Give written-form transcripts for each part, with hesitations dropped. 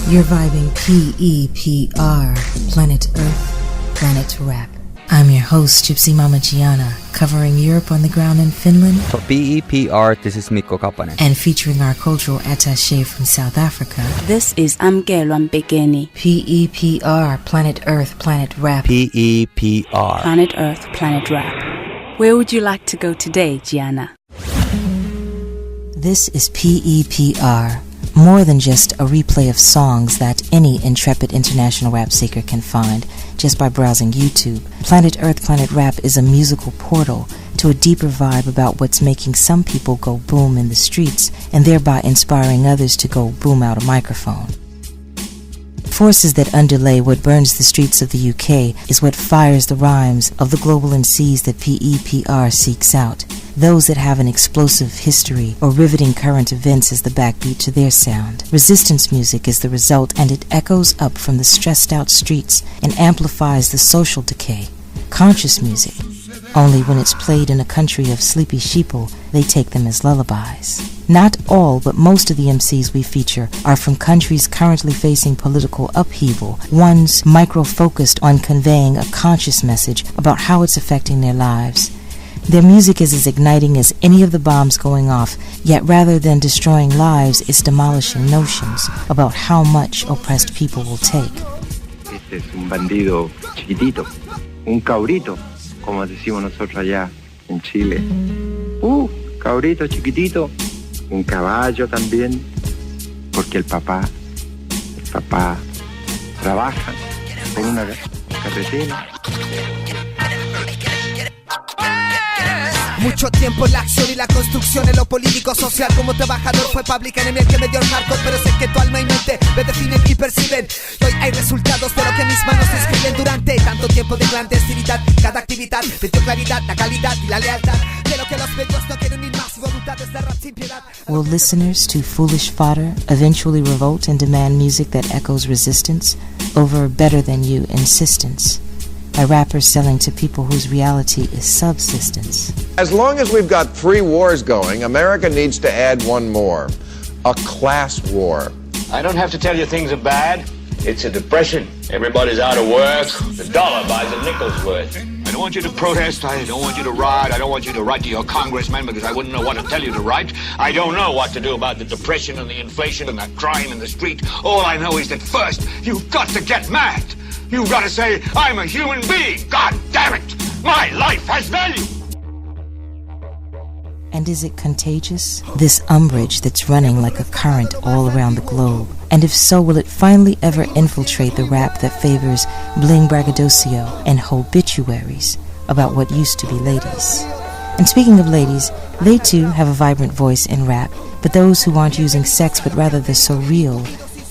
You're vibing PEPR, Planet Earth, Planet Rap. I'm your host, Gypsy Mama Gianna, covering Europe on the ground in Finland. For PEPR, this is Mikko Kapanen. And featuring our cultural attaché from South Africa. This is Amkelwan Begeni. PEPR, Planet Earth, Planet Rap. PEPR. Planet Earth, Planet Rap. Where would you like to go today, Gianna? This is PEPR. More than just a replay of songs that any intrepid international rap seeker can find just by browsing YouTube. Planet Earth, Planet Rap is a musical portal to a deeper vibe about what's making some people go boom in the streets and thereby inspiring others to go boom out a microphone. Forces that underlay what burns the streets of the UK is what fires the rhymes of the global MCs that PEPR seeks out. Those that have an explosive history or riveting current events as the backbeat to their sound. Resistance music is the result, and it echoes up from the stressed out streets and amplifies the social decay. Conscious music, only when it's played in a country of sleepy sheeple, they take them as lullabies. Not all, but most of the MCs we feature are from countries currently facing political upheaval, ones micro-focused on conveying a conscious message about how it's affecting their lives. Their music is as igniting as any of the bombs going off, yet rather than destroying lives, it's demolishing notions about how much oppressed people will take. Este es un bandido chiquitito, un cabrito, como decimos nosotros allá en Chile. Cabrito chiquitito, un caballo también, porque el papá trabaja por una carretera. Mucho tiempo en la acción y la construcción en lo político social. Como trabajador fue public enemy el que me dio el hardcore, pero sé que tu alma y mente me definen y perciben. Y hoy hay resultados de lo que mis manos escriben durante tanto tiempo de clandestinidad. Cada actividad me dio claridad, la calidad y la lealtad de lo que los medios no quieren ni más. Voluntades de rap sin piedad. Will listeners to Foolish Fodder eventually revolt and demand music that echoes resistance over better-than-you insistence? By rappers selling to people whose reality is subsistence. As long as we've got 3 wars going, America needs to add one more. A class war. I don't have to tell you things are bad. It's a depression. Everybody's out of work. The dollar buys a nickel's worth. I don't want you to protest. I don't want you to riot. I don't want you to write to your congressman because I wouldn't know what to tell you to write. I don't know what to do about the depression and the inflation and the crime in the street. All I know is that first, you've got to get mad. You've got to say, I'm a human being. God damn it. My life has value. And is it contagious? This umbrage that's running like a current all around the globe. And if so, will it finally ever infiltrate the rap that favors bling braggadocio and obituaries about what used to be ladies? And speaking of ladies, they too have a vibrant voice in rap, but those who aren't using sex but rather the surreal,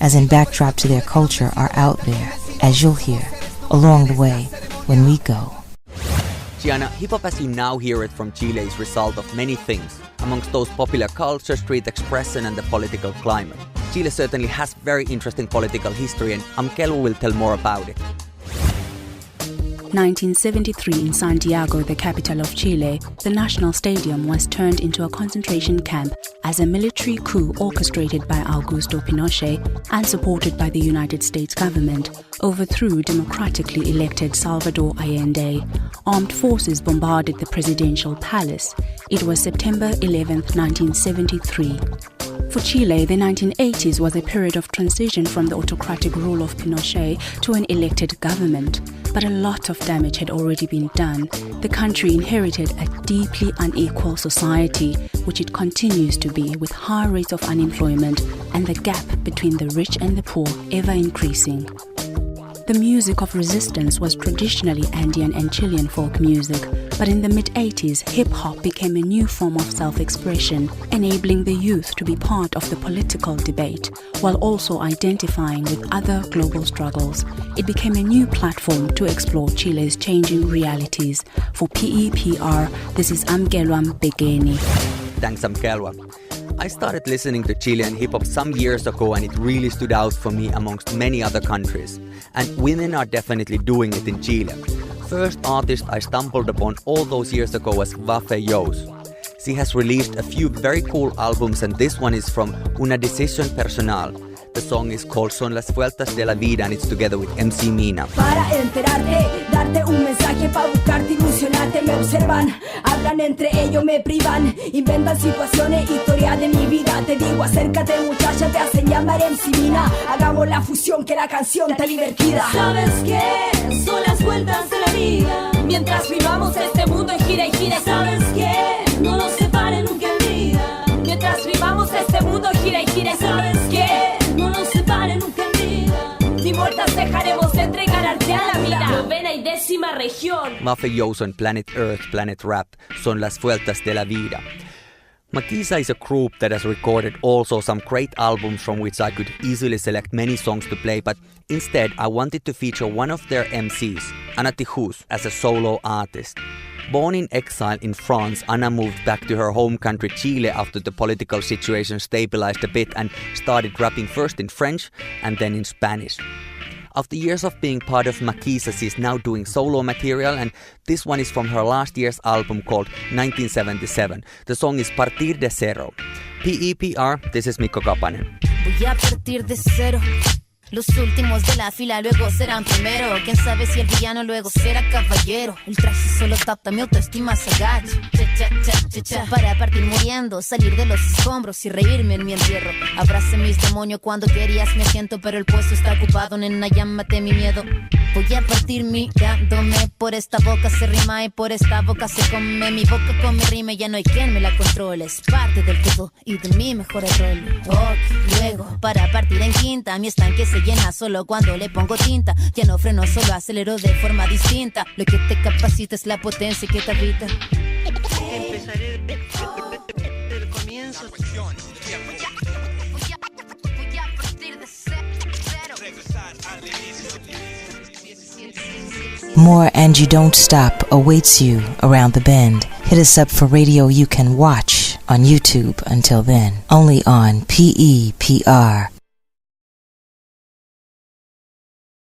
as in backdrop to their culture, are out there, as you'll hear, along the way, when we go. Gianna, hip-hop as you now hear it from Chile is result of many things, amongst those popular culture, street expression and the political climate. Chile certainly has very interesting political history, and Amkelu will tell more about it. 1973 in Santiago, the capital of Chile, the national stadium was turned into a concentration camp as a military coup orchestrated by Augusto Pinochet and supported by the United States government overthrew democratically elected Salvador Allende. Armed forces bombarded the presidential palace. It was September 11, 1973. For Chile, the 1980s was a period of transition from the autocratic rule of Pinochet to an elected government. But a lot of damage had already been done. The country inherited a deeply unequal society, which it continues to be, with high rates of unemployment and the gap between the rich and the poor ever increasing. The music of resistance was traditionally Andean and Chilean folk music, but in the mid-80s, hip-hop became a new form of self-expression, enabling the youth to be part of the political debate, while also identifying with other global struggles. It became a new platform to explore Chile's changing realities. For PEPR, this is Amkelwan Begeni. Thanks, Amkelwa. I started listening to Chilean hip-hop some years ago, and it really stood out for me amongst many other countries. And women are definitely doing it in Chile. First artist I stumbled upon all those years ago was Wafe Yos. She has released a few very cool albums, and this one is from Una Decisión Personal. The song is called Son las Vueltas de la Vida and it's together with MC Mina. Para enterarte, darte un mensaje para buscarte, ilusionarte. Me observan, hablan entre ellos, me privan, inventan situaciones, historias de mi vida. Te digo, acércate muchacha, te hacen llamar MC Mina. Hagamos la fusión, que la canción está divertida. ¿Sabes qué? Son las vueltas de la vida. Mientras vivamos este mundo en gira y gira. ¿Sabes qué? No nos separen nunca en vida. Mientras vivamos este mundo en gira y gira. ¿Sabes qué? No nos separen nunca en vida. Ni muertas dejaremos de entregar arte a la vida. Novena y 10ª región. Mafioso and Planet Earth, Planet Rap, Son las Vueltas de la Vida. Maquisa is a group that has recorded also some great albums from which I could easily select many songs to play, but instead I wanted to feature one of their MCs, Ana Tijus, as a solo artist. Born in exile in France, Ana moved back to her home country Chile after the political situation stabilized a bit and started rapping first in French and then in Spanish. After years of being part of Maquisa, she's now doing solo material, and this one is from her last year's album called 1977. The song is Partir de Cero. PEPR, this is Mikko Kapanen. Voy a partir de cero. Los últimos de la fila luego serán primero. Quién sabe si el villano luego será caballero. El traje solo tapa, mi autoestima se agacha. Para partir muriendo, salir de los escombros y reírme en mi entierro. Abrace mis demonios cuando querías mi asiento, pero el puesto está ocupado, nena, llámate mi miedo. Voy a partir mirándome, por esta boca se rima y por esta boca se come. Mi boca come rima y ya no hay quien me la controle. Es parte del todo y de mi mejor error. Luego, para partir en quinta, mi estanque se llena solo cuando le pongo tinta. Ya no freno, solo acelero de forma distinta. Lo que te capacita es la potencia que te habita. Empezaré del comienzo. Voy a partir de cero. More And You Don't Stop awaits you around the bend. Hit us up for radio you can watch on YouTube until then. Only on PEPR.